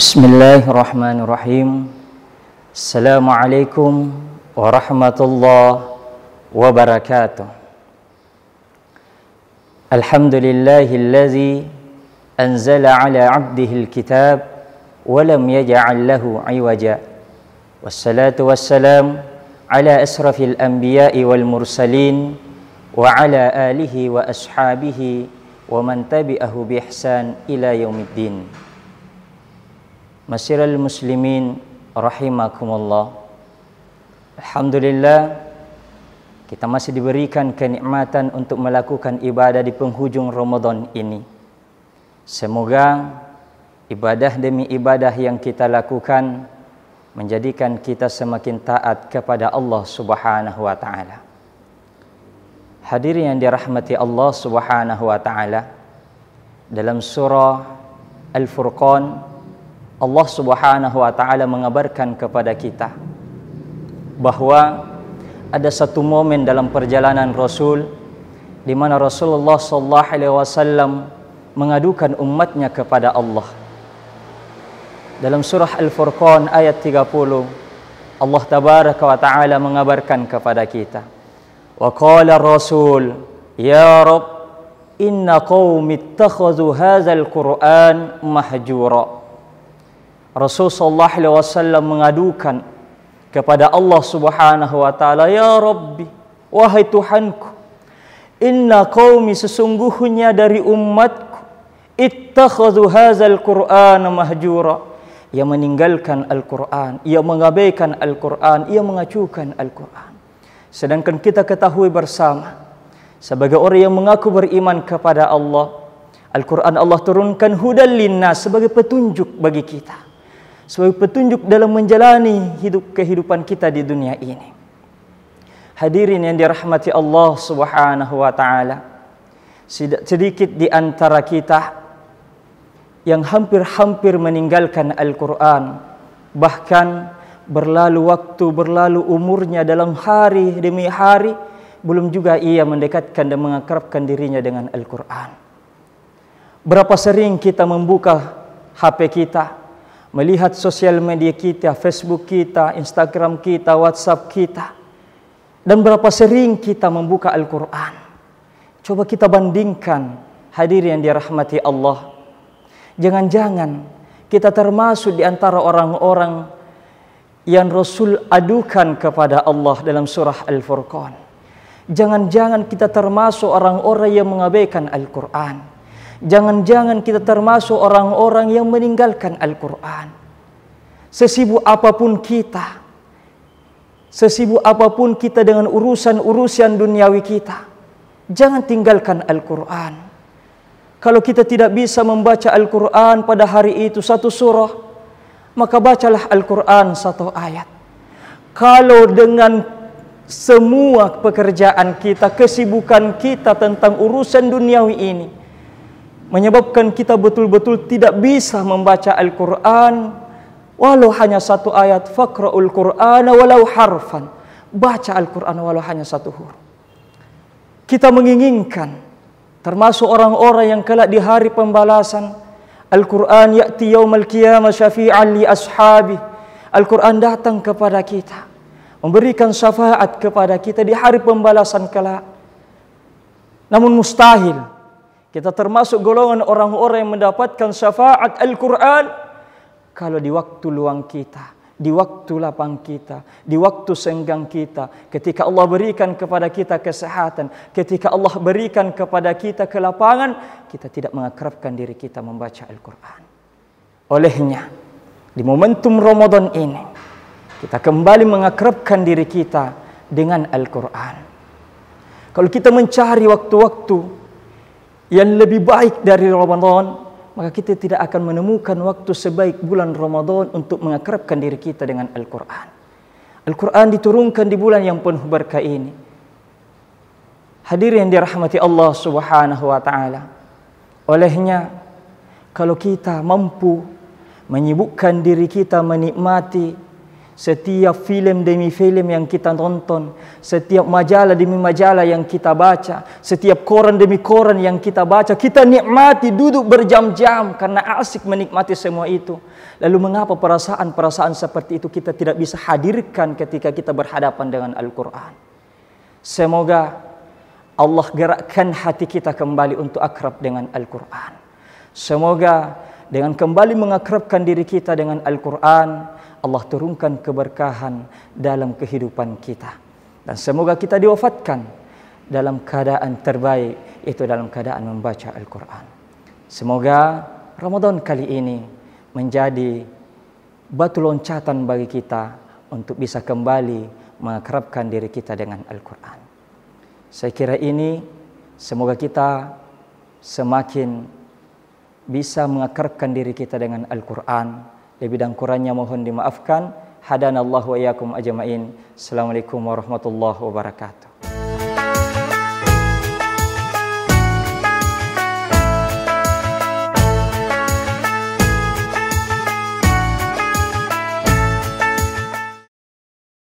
Bismillahirrahmanirrahim. Assalamualaikum warahmatullahi wabarakatuh. Alhamdulillahillazi anzala ala abdihil kitab wa lam yaj'al lahu 'iwaja. Wassalatu wassalam ala asrafil anbiya'i wal mursalin wa ala alihi wa ashabihi wa man tabi'ahu bi ihsan ila yaumiddin. Masyiral muslimin rahimakumullah. Alhamdulillah, kita masih diberikan kenikmatan untuk melakukan ibadah di penghujung Ramadan ini. Semoga ibadah demi ibadah yang kita lakukan menjadikan kita semakin taat kepada Allah Subhanahu wa taala. Hadirin yang dirahmati Allah Subhanahu wa taala, dalam surah Al-Furqan Allah Subhanahu wa taala mengabarkan kepada kita bahwa ada satu momen dalam perjalanan Rasul di mana Rasulullah sallallahu alaihi wasallam mengadukan umatnya kepada Allah. Dalam surah Al-Furqan ayat 30, Allah tabaraka wa taala mengabarkan kepada kita, wa qala Rasul ya Rabb inna qaumi ittakhadhu hadzal Qur'an mahjura. Rasul sallallahu alaihi wasallam mengadukan kepada Allah Subhanahu wa taala, ya Rabbi, wahai Tuhanku, inna qaumi, sesungguhnya dari umatku, ittakhadhu hadzal Qur'an mahjura, ia meninggalkan Al-Qur'an, ia mengabaikan Al-Qur'an, ia mengacukan Al-Qur'an. Sedangkan kita ketahui bersama sebagai orang yang mengaku beriman kepada Allah, Al-Qur'an Allah turunkan hudan linnas, sebagai petunjuk bagi kita, sebagai petunjuk dalam menjalani kehidupan kita di dunia ini. Hadirin yang dirahmati Allah Subhanahu wa taala, sedikit di antara kita yang hampir-hampir meninggalkan Al-Qur'an, bahkan berlalu waktu, berlalu umurnya dalam hari demi hari, belum juga ia mendekatkan dan mengakrabkan dirinya dengan Al-Qur'an. Berapa sering kita membuka HP kita, melihat sosial media kita, Facebook kita, Instagram kita, WhatsApp kita, dan berapa sering kita membuka Al-Quran. Coba kita bandingkan, hadirin yang dirahmati Allah. Jangan-jangan kita termasuk di antara orang-orang yang Rasul adukan kepada Allah dalam surah Al-Furqan. Jangan-jangan kita termasuk orang-orang yang mengabaikan Al-Quran. Jangan-jangan kita termasuk orang-orang yang meninggalkan Al-Quran. Sesibuk apapun kita dengan urusan-urusan duniawi kita, jangan tinggalkan Al-Quran. Kalau kita tidak bisa membaca Al-Quran pada hari itu satu surah, maka bacalah Al-Quran satu ayat. Kalau dengan semua pekerjaan kita, kesibukan kita tentang urusan duniawi ini menyebabkan kita betul-betul tidak bisa membaca Al-Quran, walau hanya satu ayat, faqra'ul Qur'ana walau harfan, baca Al-Quran walau hanya satu huruf. Kita menginginkan termasuk orang-orang yang kelak di hari pembalasan, Al-Quran ya'ti yaumal qiyamah syafi'an li ashabi, Al-Quran datang kepada kita, memberikan syafaat kepada kita di hari pembalasan kelak. Namun mustahil kita termasuk golongan orang-orang yang mendapatkan syafaat Al-Quran kalau di waktu luang kita, di waktu lapang kita, di waktu senggang kita, ketika Allah berikan kepada kita kesehatan, ketika Allah berikan kepada kita kelapangan, kita tidak mengakrabkan diri kita membaca Al-Quran. Olehnya, di momentum Ramadan ini, kita kembali mengakrabkan diri kita dengan Al-Quran. Kalau kita mencari waktu-waktu yang lebih baik dari Ramadan, maka kita tidak akan menemukan waktu sebaik bulan Ramadan untuk mengakrabkan diri kita dengan Al-Quran. Al-Quran diturunkan di bulan yang penuh berkah ini. Hadirin yang dirahmati Allah Subhanahu wa taala. Olehnya, kalau kita mampu menyibukkan diri kita menikmati setiap film demi film yang kita tonton, setiap majalah demi majalah yang kita baca, setiap koran demi koran yang kita baca, kita nikmati, duduk berjam-jam karena asik menikmati semua itu. Lalu mengapa perasaan-perasaan seperti itu kita tidak bisa hadirkan ketika kita berhadapan dengan Al-Quran? Semoga Allah gerakkan hati kita kembali untuk akrab dengan Al-Quran. Semoga dengan kembali mengakrabkan diri kita dengan Al-Quran, Allah turunkan keberkahan dalam kehidupan kita. Dan semoga kita diwafatkan dalam keadaan terbaik, itu dalam keadaan membaca Al-Quran. Semoga Ramadan kali ini menjadi batu loncatan bagi kita untuk bisa kembali mengakrabkan diri kita dengan Al-Quran. Saya kira ini semoga kita semakin bisa mengakrabkan diri kita dengan Al-Quran. Lebih dan kurangnya mohon dimaafkan. Hadanallahu wa iyyakum ajma'in. Assalamualaikum warahmatullahi wabarakatuh.